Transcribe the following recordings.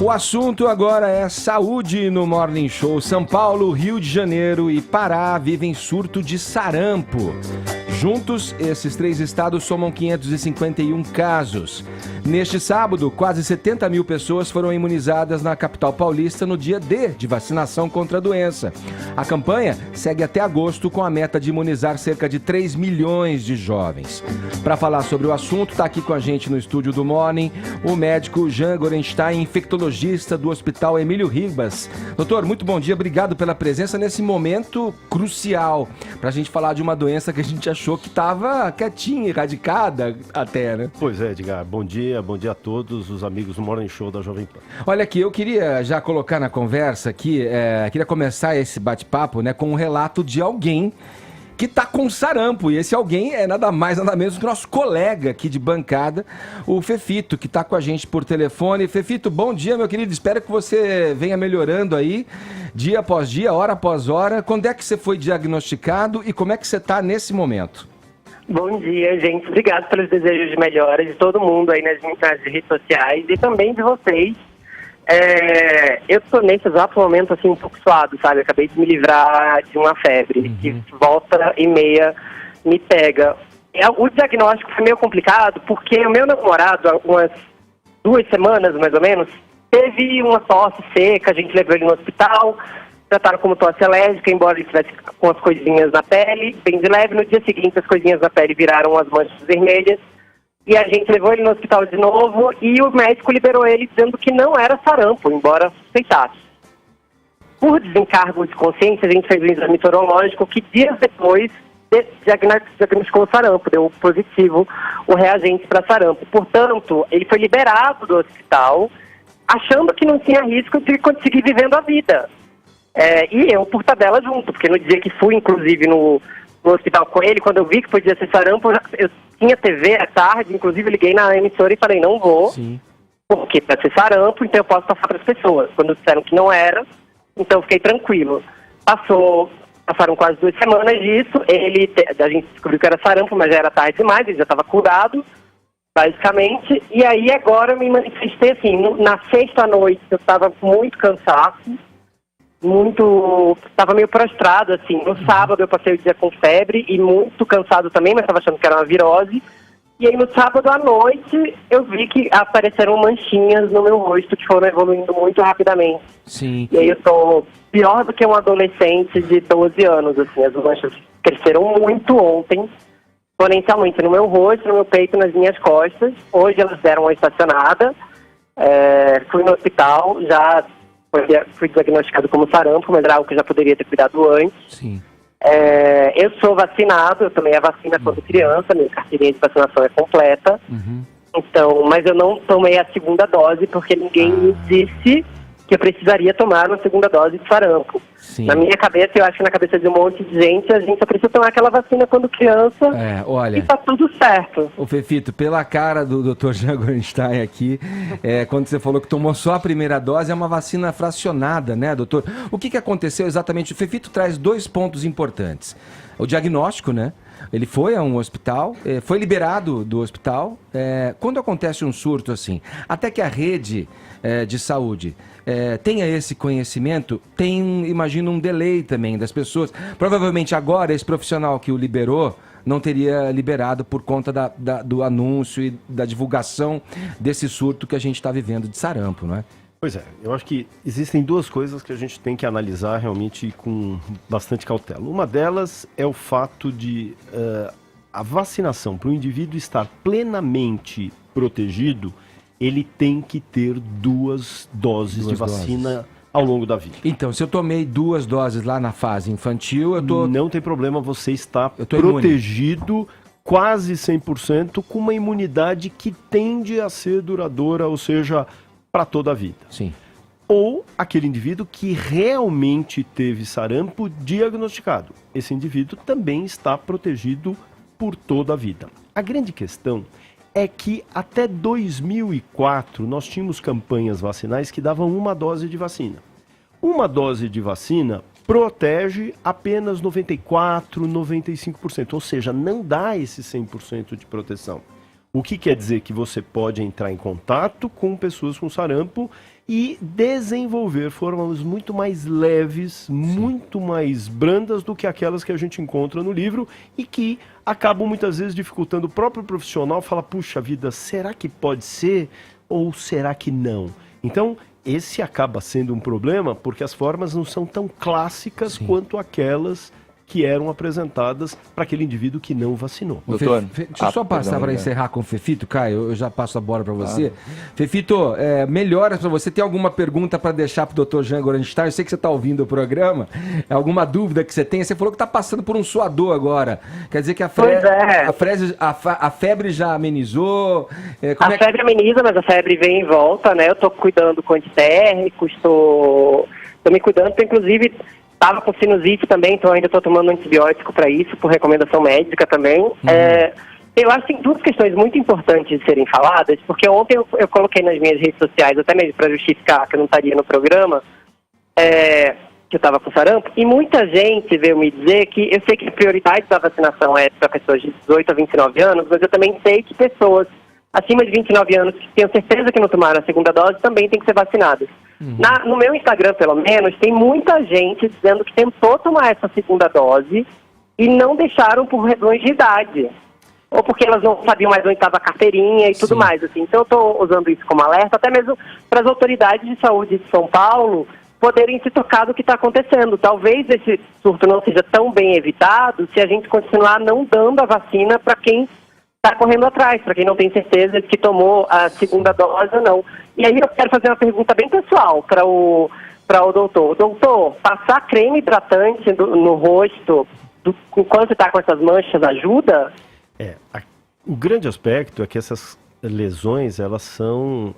O assunto agora é saúde no Morning Show. São Paulo, Rio de Janeiro e Pará vivem surto de sarampo. Juntos, esses três estados somam 551 casos. Neste sábado, quase 70 mil pessoas foram imunizadas na capital paulista no dia D de vacinação contra a doença. A campanha segue até agosto com a meta de imunizar cerca de 3 milhões de jovens. Para falar sobre o assunto, está aqui com a gente no estúdio do Morning o médico Jean Gorenstein, infectologista do Hospital Emílio Ribas. Doutor, muito bom dia, obrigado pela presença nesse momento crucial para a gente falar de uma doença que a gente achou que estava quietinha, erradicada até, né? Pois é, Edgar, bom dia a todos os amigos do Morning Show da Jovem Pan. Olha aqui, eu queria já colocar na conversa aqui, queria começar esse bate-papo, né, com um relato de alguém que tá com sarampo, e esse alguém é nada mais, nada menos que nosso colega aqui de bancada, o Fefito, que tá com a gente por telefone. Fefito, bom dia, meu querido, espero que você venha melhorando aí, dia após dia, hora após hora. Quando é que você foi diagnosticado e como é que você tá nesse momento? Bom dia, gente. Obrigado pelos desejos de melhora de todo mundo aí nas redes sociais e também de vocês. Eu tô nesse exato momento assim um pouco suado, sabe? Eu acabei de me livrar de uma febre que volta e meia me pega. O diagnóstico foi meio complicado porque o meu namorado, há umas 2 semanas mais ou menos, teve uma tosse seca, a gente levou ele no hospital, trataram como tosse alérgica, embora ele estivesse com as coisinhas na pele, bem de leve. No dia seguinte as coisinhas na pele viraram as manchas vermelhas. E a gente levou ele no hospital de novo e o médico liberou ele dizendo que não era sarampo, embora suspeitasse. Por desencargo de consciência, a gente fez um exame sorológico que dias depois diagnosticou sarampo, deu positivo o reagente para sarampo. Portanto, ele foi liberado do hospital achando que não tinha risco de conseguir vivendo a vida. E eu por tabela junto, porque no dia que fui, inclusive, no hospital com ele, quando eu vi que podia ser sarampo, eu tinha TV à tarde, inclusive eu liguei na emissora e falei, não vou, Sim. Porque pode ser sarampo, então eu posso passar para as pessoas. Quando disseram que não era, então eu fiquei tranquilo. Passaram quase 2 semanas disso, a gente descobriu que era sarampo, mas já era tarde demais, ele já estava curado, basicamente, e aí agora eu me manifestei assim, na sexta noite eu estava muito cansaço, estava meio prostrado, assim. No sábado eu passei o dia com febre e muito cansado também, mas estava achando que era uma virose. E aí no sábado à noite eu vi que apareceram manchinhas no meu rosto que foram evoluindo muito rapidamente. Sim. E aí eu tô pior do que um adolescente de 12 anos, assim. As manchas cresceram muito ontem, exponencialmente no meu rosto, no meu peito, nas minhas costas. Hoje elas deram uma estacionada, fui no hospital, já fui diagnosticado como sarampo, mas era algo que eu já poderia ter cuidado antes. Sim. Eu sou vacinado, eu tomei a vacina quando criança, minha carteirinha de vacinação é completa. Então, mas eu não tomei a segunda dose porque ninguém me disse que eu precisaria tomar uma segunda dose de sarampo. Sim. Na minha cabeça, eu acho que na cabeça de um monte de gente, a gente só precisa tomar aquela vacina quando criança Olha, e tá tudo certo. ô Fefito, pela cara do Dr. Jean Gorenstein aqui, quando você falou que tomou só a primeira dose, é uma vacina fracionada, né, doutor? O que aconteceu exatamente? O Fefito traz 2 pontos importantes. O diagnóstico, né? Ele foi a um hospital, foi liberado do hospital. Quando acontece um surto assim, até que a rede de saúde tenha esse conhecimento, tem, imagino, um delay também das pessoas. Provavelmente agora esse profissional que o liberou não teria liberado por conta do anúncio e da divulgação desse surto que a gente está vivendo de sarampo, não é? Pois é, eu acho que existem 2 coisas que a gente tem que analisar realmente com bastante cautela. Uma delas é o fato de a vacinação, para o indivíduo estar plenamente protegido, ele tem que ter 2 doses de vacina ao longo da vida. Então, se eu tomei 2 doses lá na fase infantil, Não tem problema, você está protegido quase 100% com uma imunidade que tende a ser duradoura, ou seja, para toda a vida. Sim. Ou aquele indivíduo que realmente teve sarampo diagnosticado. Esse indivíduo também está protegido por toda a vida. A grande questão é que até 2004 nós tínhamos campanhas vacinais que davam 1 dose de vacina. 1 dose de vacina protege apenas 94%, 95%, ou seja, não dá esse 100% de proteção. O que quer dizer que você pode entrar em contato com pessoas com sarampo e desenvolver formas muito mais leves, muito mais brandas do que aquelas que a gente encontra no livro e que acabam muitas vezes dificultando o próprio profissional. Fala, puxa vida, será que pode ser ou será que não? Então, esse acaba sendo um problema porque as formas não são tão clássicas quanto aquelas que eram apresentadas para aquele indivíduo que não vacinou. Doutor, deixa eu só passar para encerrar com o Fefito, Caio, eu já passo a bola para você. Fefito, melhoras para você. Tem alguma pergunta para deixar para o doutor Jean Gorenstein? Eu sei que você está ouvindo o programa. Alguma dúvida que você tem? Você falou que está passando por um suador agora. Quer dizer que a febre já amenizou? Febre ameniza, mas a febre vem em volta, né? Eu estou cuidando com antitérmicos, estou me cuidando, inclusive... Estava com sinusite também, então ainda estou tomando antibiótico para isso, por recomendação médica também. Eu acho que tem duas questões muito importantes de serem faladas, porque ontem eu coloquei nas minhas redes sociais, até mesmo para justificar que eu não estaria no programa, que eu estava com sarampo, e muita gente veio me dizer que eu sei que a prioridade da vacinação é para pessoas de 18 a 29 anos, mas eu também sei que pessoas acima de 29 anos que tenho certeza que não tomaram a segunda dose também têm que ser vacinadas. No meu Instagram, pelo menos, tem muita gente dizendo que tentou tomar essa segunda dose e não deixaram por razões de idade. Ou porque elas não sabiam mais onde estava a carteirinha e tudo mais. Assim. Então eu estou usando isso como alerta, até mesmo para as autoridades de saúde de São Paulo poderem se tocar do que está acontecendo. Talvez esse surto não seja tão bem evitado se a gente continuar não dando a vacina para quem está correndo atrás, para quem não tem certeza de que tomou a segunda dose ou não. E aí eu quero fazer uma pergunta bem pessoal para o doutor. Doutor, passar creme hidratante no rosto enquanto está com essas manchas ajuda? O grande aspecto é que essas lesões, elas são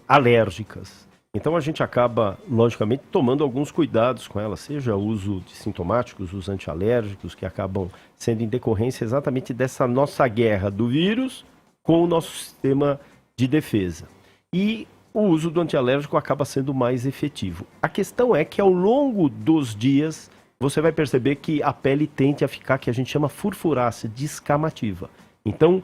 alérgicas. Então a gente acaba, logicamente, tomando alguns cuidados com elas, seja o uso de sintomáticos, os antialérgicos, que acabam sendo em decorrência exatamente dessa nossa guerra do vírus com o nosso sistema de defesa. E o uso do antialérgico acaba sendo mais efetivo. A questão é que ao longo dos dias, você vai perceber que a pele tende a ficar, que a gente chama furfurácea, descamativa. Então,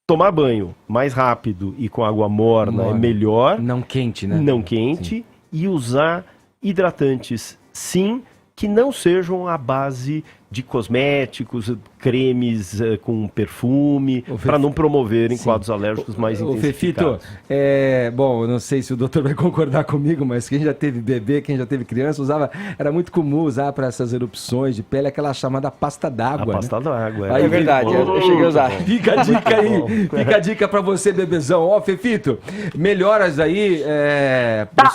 tomar banho mais rápido e com água morna é melhor. Não quente, né? Não quente. Sim. E usar hidratantes, sim, que não sejam à base de cosméticos, cremes com perfume, para não promoverem quadros alérgicos mais intensificados. Fefito, bom, eu não sei se o doutor vai concordar comigo, mas quem já teve bebê, quem já teve criança, era muito comum usar para essas erupções de pele aquela chamada pasta d'água. A pasta d'água, Aí, é verdade, eu cheguei a usar. Fica a dica aí, fica a dica para você, bebezão. Fefito, melhoras aí.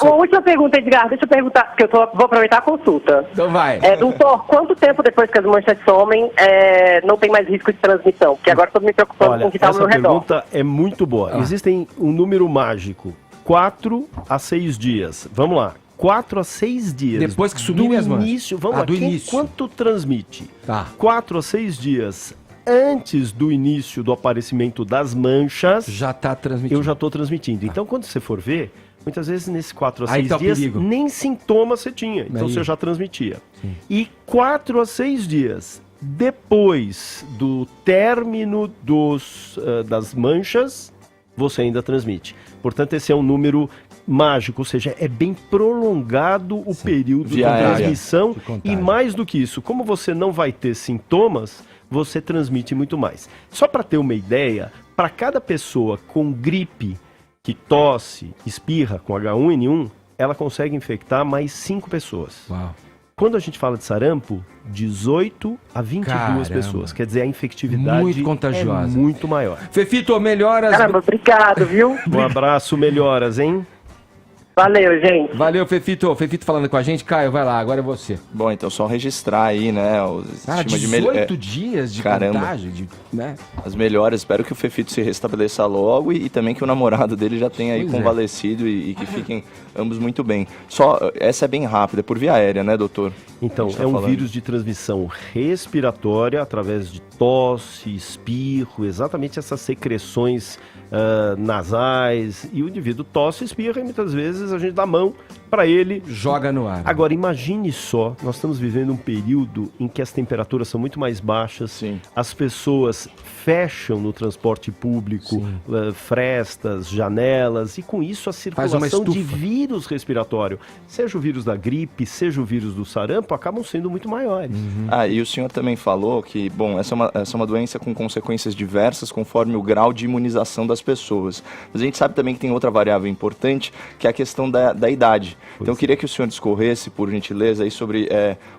Uma última pergunta, Edgar, deixa eu perguntar, porque vou aproveitar a consulta. Então vai. Doutor, quanto tempo depois que as manchas somem, não tem mais risco de transmissão? Porque agora estou me preocupando com o que está ao meu redor. Essa pergunta é muito boa. Existem um número mágico, 4 a 6 dias. Vamos lá, 4 a 6 dias. Depois que sumirem as manchas. Início, vamos lá, do início. Quanto transmite? 4 a 6 dias antes do início do aparecimento das manchas, já está transmitindo. Eu já estou transmitindo. Então, quando você for ver, muitas vezes nesses 4 a 6 tá dias, perigo. nem sintomas você tinha. Então você já transmitia. Sim. E 4 a 6 dias depois do término das manchas, você ainda transmite. Portanto, esse é um número mágico, ou seja, é bem prolongado o período de transmissão. E mais do que isso, como você não vai ter sintomas, você transmite muito mais. Só para ter uma ideia, para cada pessoa com gripe que tosse, espirra com H1N1, ela consegue infectar mais 5 pessoas. Uau. Quando a gente fala de sarampo, 18 a 22 pessoas. Quer dizer, a infectividade muito contagiosa. É muito maior. Fefito, melhoras. Caramba, obrigado, viu? Um abraço, melhoras, hein? Valeu, gente. Valeu, Fefito. Fefito falando com a gente. Caio, vai lá, agora é você. Bom, então só registrar aí, né? 18 dias de contagem, né? As melhoras. Espero que o Fefito se restabeleça logo e também que o namorado dele já tenha aí convalescido e que fiquem ambos muito bem. Só, essa é bem rápida, por via aérea, né, doutor? Então, tá é um falando. vírus de transmissão respiratória através de tosse, espirro, exatamente essas secreções nasais. E o indivíduo tosse, espirra e muitas vezes a gente dá a mão para ele. Joga no ar. Agora, imagine só, nós estamos vivendo um período em que as temperaturas são muito mais baixas, Sim. as pessoas fecham no transporte público frestas, janelas, e com isso a circulação de vírus respiratório, seja o vírus da gripe, seja o vírus do sarampo, acabam sendo muito maiores. E o senhor também falou que, bom, essa é uma doença com consequências diversas conforme o grau de imunização das pessoas. Mas a gente sabe também que tem outra variável importante, que é a questão da idade. Então eu queria que o senhor discorresse, por gentileza, aí sobre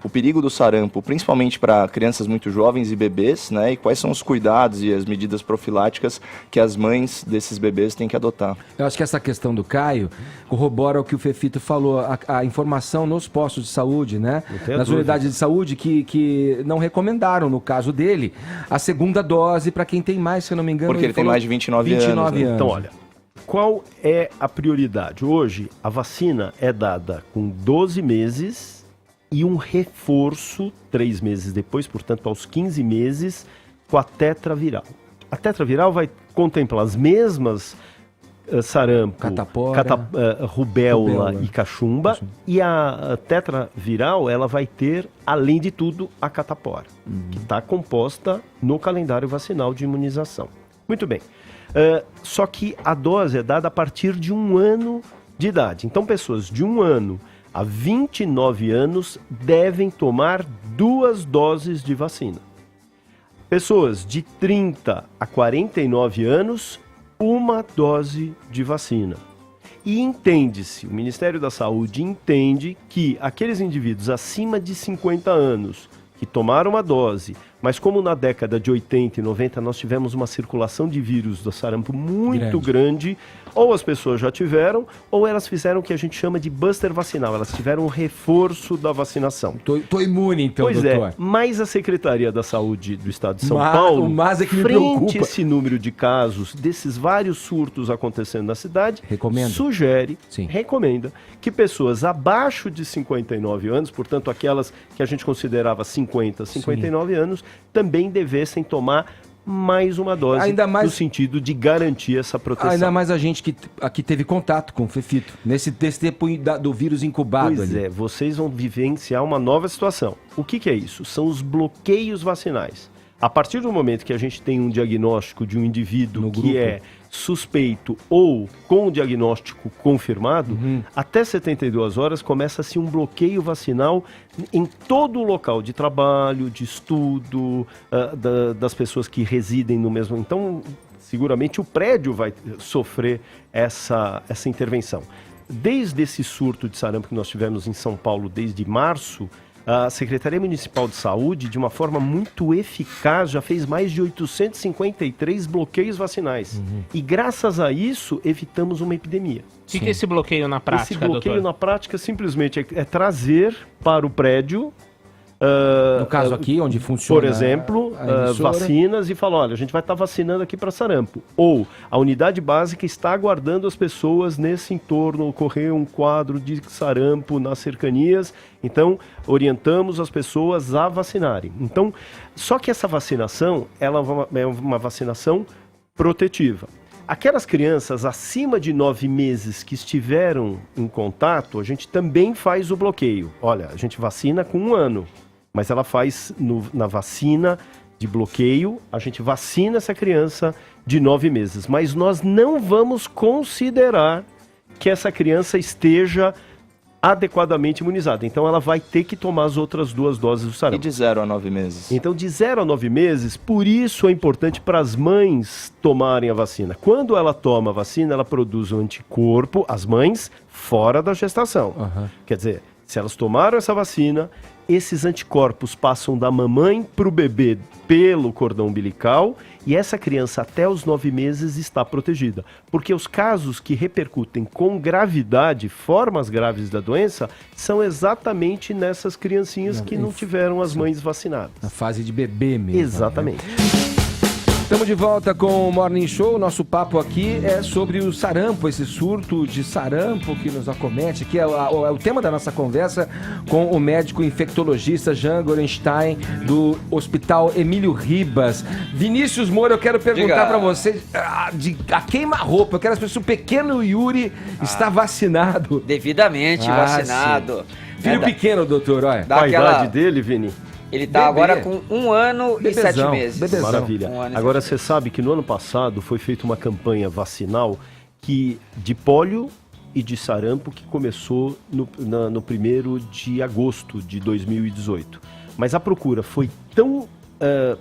o perigo do sarampo, principalmente para crianças muito jovens e bebês, né? E quais são os cuidados e as medidas profiláticas que as mães desses bebês têm que adotar. Eu acho que essa questão do Caio corrobora o que o Fefito falou, a informação nos postos de saúde, né? Nas unidades de saúde que não recomendaram, no caso dele, a segunda dose para quem tem mais, se eu não me engano. Porque ele tem mais de 29 anos. Né? Então, olha, qual é a prioridade? Hoje, a vacina é dada com 12 meses e um reforço 3 meses depois, portanto, aos 15 meses, com a tetraviral. A tetraviral vai contemplar as mesmas sarampo, catapora, rubéola e cachumba, e a tetraviral ela vai ter, além de tudo, a catapora, que está composta no calendário vacinal de imunização. Muito bem. Só que a dose é dada a partir de 1 ano de idade. Então, pessoas de 1 ano a 29 anos devem tomar 2 doses de vacina. Pessoas de 30 a 49 anos, 1 dose de vacina. E entende-se, o Ministério da Saúde entende que aqueles indivíduos acima de 50 anos que tomaram uma dose, mas como na década de 80 e 90 nós tivemos uma circulação de vírus do sarampo muito grande, ou as pessoas já tiveram, ou elas fizeram o que a gente chama de buster vacinal, elas tiveram um reforço da vacinação. Tô imune então, pois doutor. É, mas a Secretaria da Saúde do Estado de São Paulo, é que me frente preocupa. esse número de casos, desses vários surtos acontecendo na cidade, recomenda que pessoas abaixo de 59 anos, portanto aquelas que a gente considerava 50, 59 anos, também devessem tomar mais uma dose, no sentido de garantir essa proteção. Ainda mais a gente que aqui teve contato com o Fefito, nesse tempo do vírus incubado. Pois ali. Vocês vão vivenciar uma nova situação. O que é isso? São os bloqueios vacinais. A partir do momento que a gente tem um diagnóstico de um indivíduo que é suspeito ou com o diagnóstico confirmado, até 72 horas começa-se um bloqueio vacinal em todo o local de trabalho, de estudo, das pessoas que residem no mesmo... Então, seguramente o prédio vai sofrer essa intervenção. Desde esse surto de sarampo que nós tivemos em São Paulo desde março, a Secretaria Municipal de Saúde, de uma forma muito eficaz, já fez mais de 853 bloqueios vacinais. E graças a isso, evitamos uma epidemia. O que é esse bloqueio na prática, Esse bloqueio doutor? na prática simplesmente é trazer para o prédio... no caso aqui, onde funciona, por exemplo, vacinas e falar, olha, a gente vai estar vacinando aqui para sarampo. Ou a unidade básica está aguardando as pessoas nesse entorno, ocorrer um quadro de sarampo nas cercanias, então orientamos as pessoas a vacinarem. Então, só que essa vacinação, ela é uma vacinação protetiva. Aquelas crianças acima de 9 meses que estiveram em contato, a gente também faz o bloqueio. Olha, a gente vacina com 1 ano. Mas ela faz na vacina de bloqueio, a gente vacina essa criança de 9 meses. Mas nós não vamos considerar que essa criança esteja adequadamente imunizada. Então ela vai ter que tomar as outras 2 doses do sarampo. E de 0 a 9 meses? Então de 0 a 9 meses, por isso é importante para as mães tomarem a vacina. Quando ela toma a vacina, ela produz um anticorpo, as mães, fora da gestação. Quer dizer, se elas tomaram essa vacina, esses anticorpos passam da mamãe para o bebê pelo cordão umbilical e essa criança até os 9 meses está protegida. Porque os casos que repercutem com gravidade, formas graves da doença, são exatamente nessas criancinhas que não tiveram as mães vacinadas. Na fase de bebê mesmo. Exatamente. Né? Estamos de volta com o Morning Show. Nosso papo aqui é sobre o sarampo, esse surto de sarampo que nos acomete, que é o tema da nossa conversa com o médico infectologista Jean Gorenstein, do Hospital Emílio Ribas. Vinícius Moura, eu quero perguntar para você, a queima-roupa, eu quero saber se o pequeno Yuri está vacinado. Devidamente vacinado. Filho pequeno, doutor, olha. Qual a idade dele, Vini? Ele está agora com 1 ano e 7 meses. Bebezão. Maravilha. Agora você sabe que no ano passado foi feita uma campanha vacinal de pólio e de sarampo que começou no 1º de agosto de 2018. Mas a procura foi tão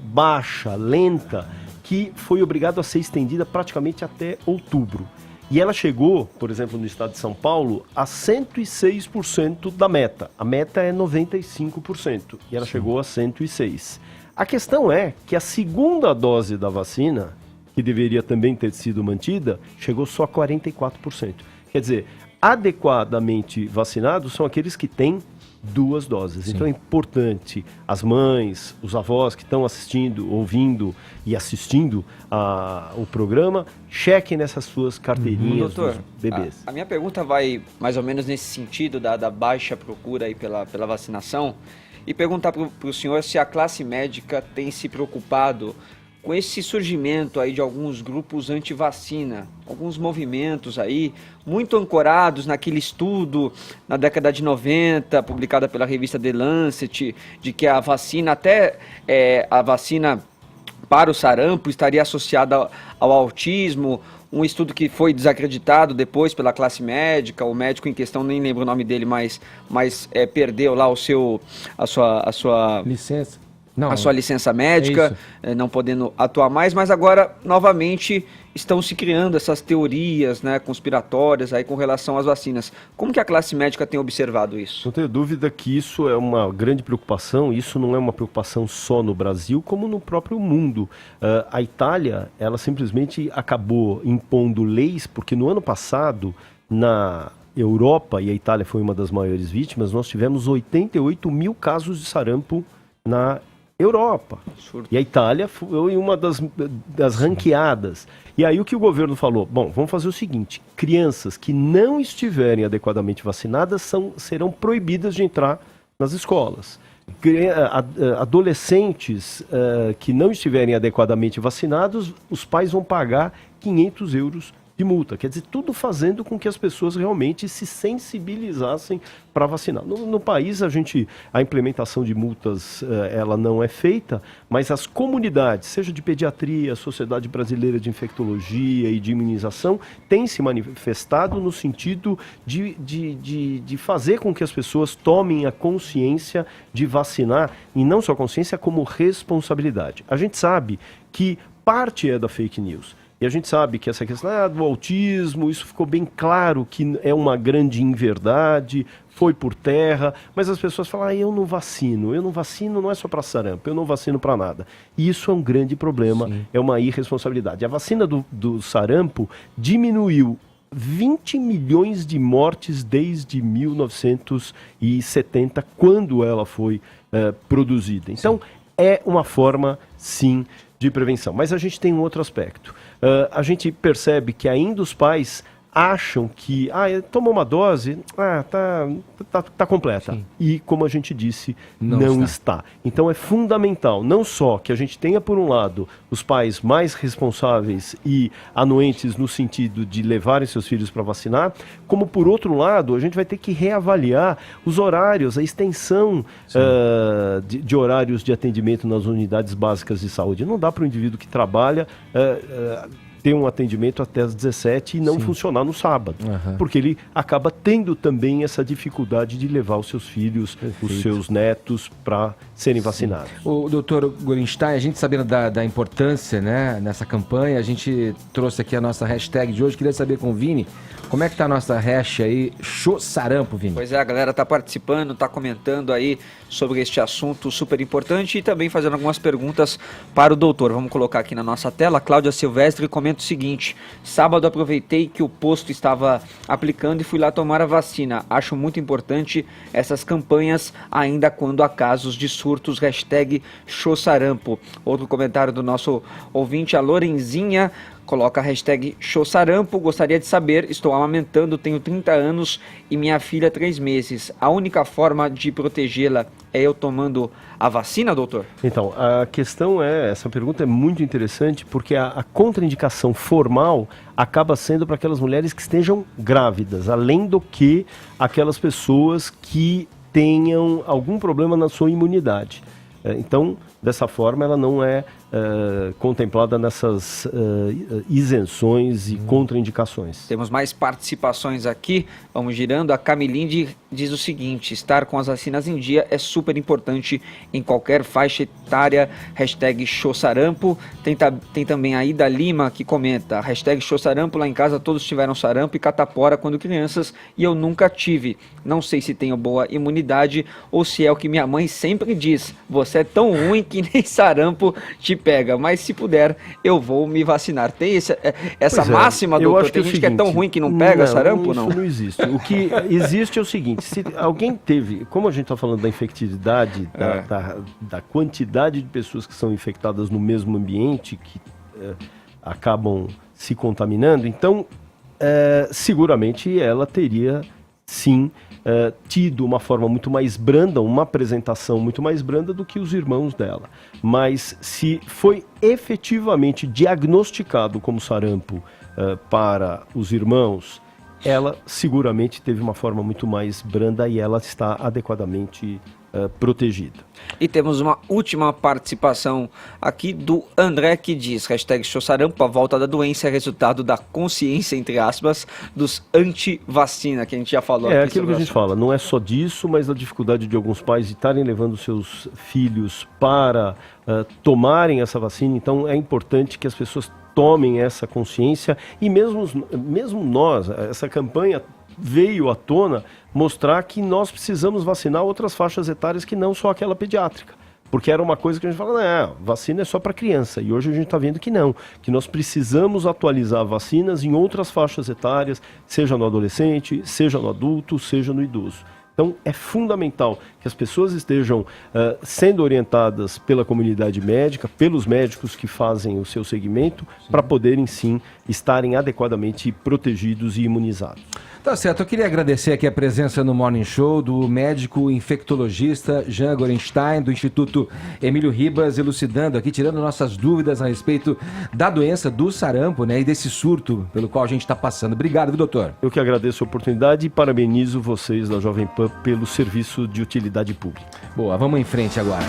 baixa, lenta, que foi obrigado a ser estendida praticamente até outubro. E ela chegou, por exemplo, no estado de São Paulo, a 106% da meta. A meta é 95%, e ela chegou a 106%. A questão é que a segunda dose da vacina, que deveria também ter sido mantida, chegou só a 44%. Quer dizer, adequadamente vacinados são aqueles que têm 2 doses. Sim. Então é importante as mães, os avós que estão assistindo, ouvindo e assistindo o programa, chequem nessas suas carteirinhas dos bebês. A minha pergunta vai mais ou menos nesse sentido da baixa procura aí pela vacinação, e perguntar para o senhor se a classe médica tem se preocupado com esse surgimento aí de alguns grupos anti-vacina, alguns movimentos aí, muito ancorados naquele estudo na década de 90, publicada pela revista The Lancet, de que a vacina, a vacina para o sarampo estaria associada ao autismo, um estudo que foi desacreditado depois pela classe médica, o médico em questão, nem lembro o nome dele, mas perdeu lá a sua licença. A sua licença médica, não podendo atuar mais, mas agora, novamente, estão se criando essas teorias, né, conspiratórias aí com relação às vacinas. Como que a classe médica tem observado isso? Não tenho dúvida que isso é uma grande preocupação. Isso não é uma preocupação só no Brasil, como no próprio mundo. A Itália, ela simplesmente acabou impondo leis, porque no ano passado, na Europa, e a Itália foi uma das maiores vítimas, nós tivemos 88 mil casos de sarampo na Europa. E a Itália foi uma das ranqueadas. E aí o que o governo falou? Bom, vamos fazer o seguinte, crianças que não estiverem adequadamente vacinadas serão proibidas de entrar nas escolas. Adolescentes que não estiverem adequadamente vacinados, os pais vão pagar 500 euros de multa. Quer dizer, tudo fazendo com que as pessoas realmente se sensibilizassem para vacinar. No país, a implementação de multas ela não é feita, mas as comunidades, seja de pediatria, Sociedade Brasileira de Infectologia e de Imunização, têm se manifestado no sentido de fazer com que as pessoas tomem a consciência de vacinar, e não só consciência, como responsabilidade. A gente sabe que parte é da fake news. E a gente sabe que essa questão do autismo, isso ficou bem claro que é uma grande inverdade, foi por terra, mas as pessoas falam, eu não vacino não é só para sarampo, eu não vacino para nada. E isso é um grande problema, sim, é uma irresponsabilidade. A vacina do sarampo diminuiu 20 milhões de mortes desde 1970, quando ela foi produzida. Então, é uma forma, sim, de prevenção. Mas a gente tem um outro aspecto. A gente percebe que ainda os pais acham que, tomou uma dose, tá completa. Sim. E, como a gente disse, não está. Então é fundamental, não só que a gente tenha, por um lado, os pais mais responsáveis e anuentes no sentido de levarem seus filhos para vacinar, como, por outro lado, a gente vai ter que reavaliar os horários, a extensão de horários de atendimento nas unidades básicas de saúde. Não dá para o indivíduo que trabalha ter um atendimento até às 17 e não funcionar no sábado, porque ele acaba tendo também essa dificuldade de levar os seus filhos, os seus netos para serem vacinados. O doutor Gorenstein, a gente sabendo da importância, né, nessa campanha, a gente trouxe aqui a nossa hashtag de hoje, queria saber com o Vini, Como é que tá a nossa hash aí, show sarampo, Vini? Pois é, a galera tá participando, tá comentando aí sobre este assunto super importante e também fazendo algumas perguntas para o doutor. Vamos colocar aqui na nossa tela. A Cláudia Silvestre comenta o seguinte: sábado aproveitei que o posto estava aplicando e fui lá tomar a vacina. Acho muito importante essas campanhas ainda quando há casos de surtos, #show sarampo. Outro comentário do nosso ouvinte, a Lorenzinha, coloca a #show sarampo. Gostaria de saber, estou amamentando, tenho 30 anos e minha filha 3 meses. A única forma de protegê-la é eu tomando a vacina, doutor? Então, a questão essa pergunta é muito interessante porque a contraindicação formal acaba sendo para aquelas mulheres que estejam grávidas, além do que aquelas pessoas que tenham algum problema na sua imunidade. Então, dessa forma, ela não é contemplada nessas isenções e contraindicações. Temos mais participações aqui. Vamos girando. A Camilinde diz o seguinte: estar com as vacinas em dia é super importante em qualquer faixa etária. #show sarampo. Tem também a Ida Lima que comenta: #show sarampo. Lá em casa todos tiveram sarampo e catapora quando crianças e eu nunca tive. Não sei se tenho boa imunidade ou se é o que minha mãe sempre diz: você é tão ruim que nem sarampo te pega, mas se puder, eu vou me vacinar. Tem essa máxima, doutor? Tem gente que é tão ruim que não pega sarampo, não? Isso não existe. O que existe é o seguinte: se alguém teve, como a gente está falando da infectividade, da quantidade de pessoas que são infectadas no mesmo ambiente, que acabam se contaminando, então, seguramente ela teria, sim, tido uma forma muito mais branda, uma apresentação muito mais branda do que os irmãos dela. Mas se foi efetivamente diagnosticado como sarampo para os irmãos, ela seguramente teve uma forma muito mais branda e ela está adequadamente protegida. E temos uma última participação aqui do André, que diz: #show sarampo, a volta da doença é resultado da consciência, entre aspas, dos anti-vacina, que a gente já falou aqui. É aquilo que a gente fala, não é só disso, mas a dificuldade de alguns pais de estarem levando seus filhos para tomarem essa vacina. Então é importante que as pessoas tomem essa consciência e mesmo nós, essa campanha veio à tona mostrar que nós precisamos vacinar outras faixas etárias que não só aquela pediátrica. Porque era uma coisa que a gente fala, não, vacina é só para criança. E hoje a gente está vendo que não, que nós precisamos atualizar vacinas em outras faixas etárias, seja no adolescente, seja no adulto, seja no idoso. Então é fundamental que as pessoas estejam sendo orientadas pela comunidade médica, pelos médicos que fazem o seu segmento, para poderem sim estarem adequadamente protegidos e imunizados. Tá certo, eu queria agradecer aqui a presença no Morning Show do médico infectologista Jean Gorenstein, do Instituto Emílio Ribas, elucidando aqui, tirando nossas dúvidas a respeito da doença do sarampo, né, e desse surto pelo qual a gente está passando. Obrigado, viu, doutor? Eu que agradeço a oportunidade e parabenizo vocês da Jovem Pan pelo serviço de utilidade pública. Boa, vamos em frente agora.